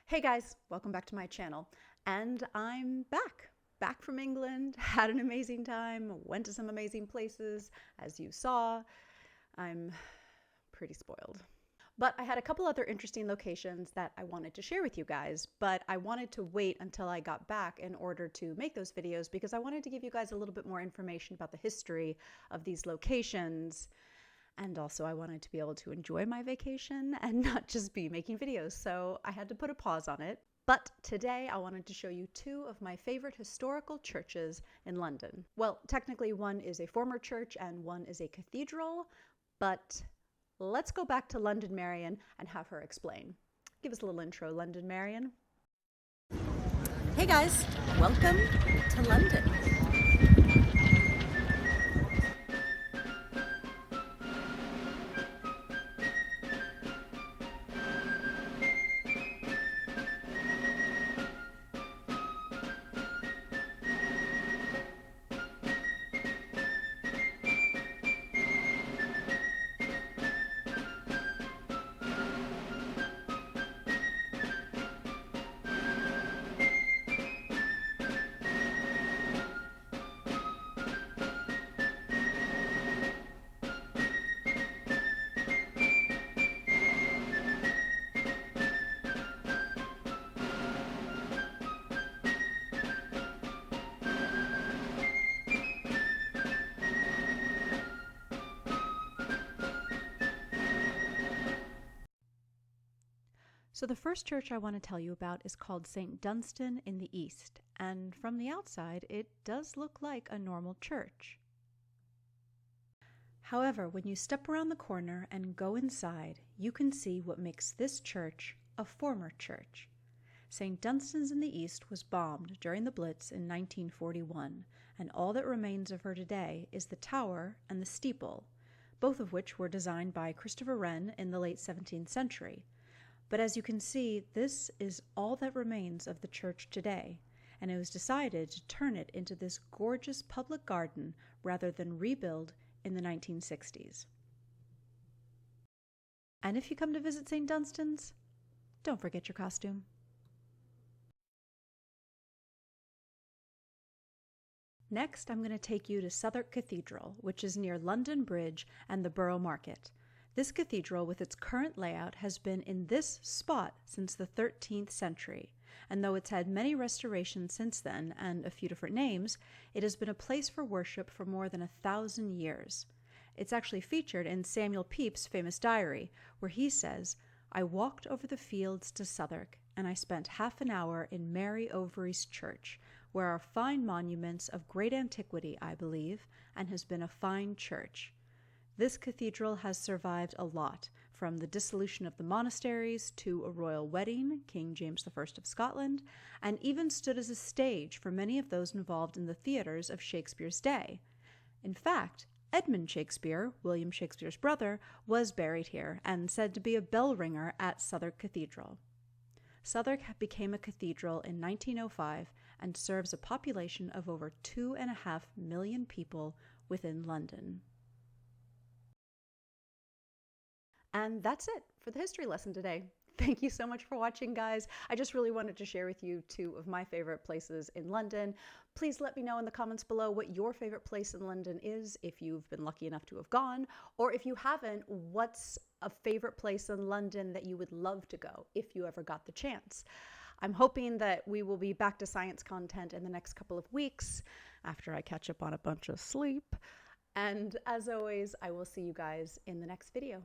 Hey guys, welcome back to my channel. And I'm back from England, had an amazing time, went to some amazing places. As you saw, I'm pretty spoiled. But I had a couple other interesting locations that I wanted to share with you guys, but I wanted to wait until I got back in order to make those videos because I wanted to give you guys a little bit more information about the history of these locations. And also I wanted to be able to enjoy my vacation and not just be making videos. So I had to put a pause on it. But today I wanted to show you two of my favorite historical churches in London. Well, technically one is a former church and one is a cathedral, but let's go back to London Marion and have her explain. Give us a little intro, London Marion. Hey guys, welcome to London. So the first church I want to tell you about is called St. Dunstan in the East, and from the outside it does look like a normal church. However, when you step around the corner and go inside, you can see what makes this church a former church. St. Dunstan's in the East was bombed during the Blitz in 1941, and all that remains of her today is the tower and the steeple, both of which were designed by Christopher Wren in the late 17th century. But as you can see, this is all that remains of the church today, and it was decided to turn it into this gorgeous public garden rather than rebuild in the 1960s. And if you come to visit St. Dunstan's, don't forget your costume. Next, I'm going to take you to Southwark Cathedral, which is near London Bridge and the Borough Market. This cathedral, with its current layout, has been in this spot since the 13th century, and though it's had many restorations since then and a few different names, it has been a place for worship for more than 1,000 years. It's actually featured in Samuel Pepys' famous diary, where he says, "I walked over the fields to Southwark, and I spent half an hour in Mary Overy's church, where are fine monuments of great antiquity, I believe, and has been a fine church. This cathedral has survived a lot, from the dissolution of the monasteries to a royal wedding, King James I of Scotland, and even stood as a stage for many of those involved in the theatres of Shakespeare's day. In fact, Edmund Shakespeare, William Shakespeare's brother, was buried here and said to be a bell ringer at Southwark Cathedral." Southwark became a cathedral in 1905 and serves a population of over 2.5 million people within London. And that's it for the history lesson today. Thank you so much for watching, guys. I just really wanted to share with you two of my favorite places in London. Please let me know in the comments below what your favorite place in London is, if you've been lucky enough to have gone, or if you haven't, what's a favorite place in London that you would love to go if you ever got the chance. I'm hoping that we will be back to science content in the next couple of weeks after I catch up on a bunch of sleep. And as always, I will see you guys in the next video.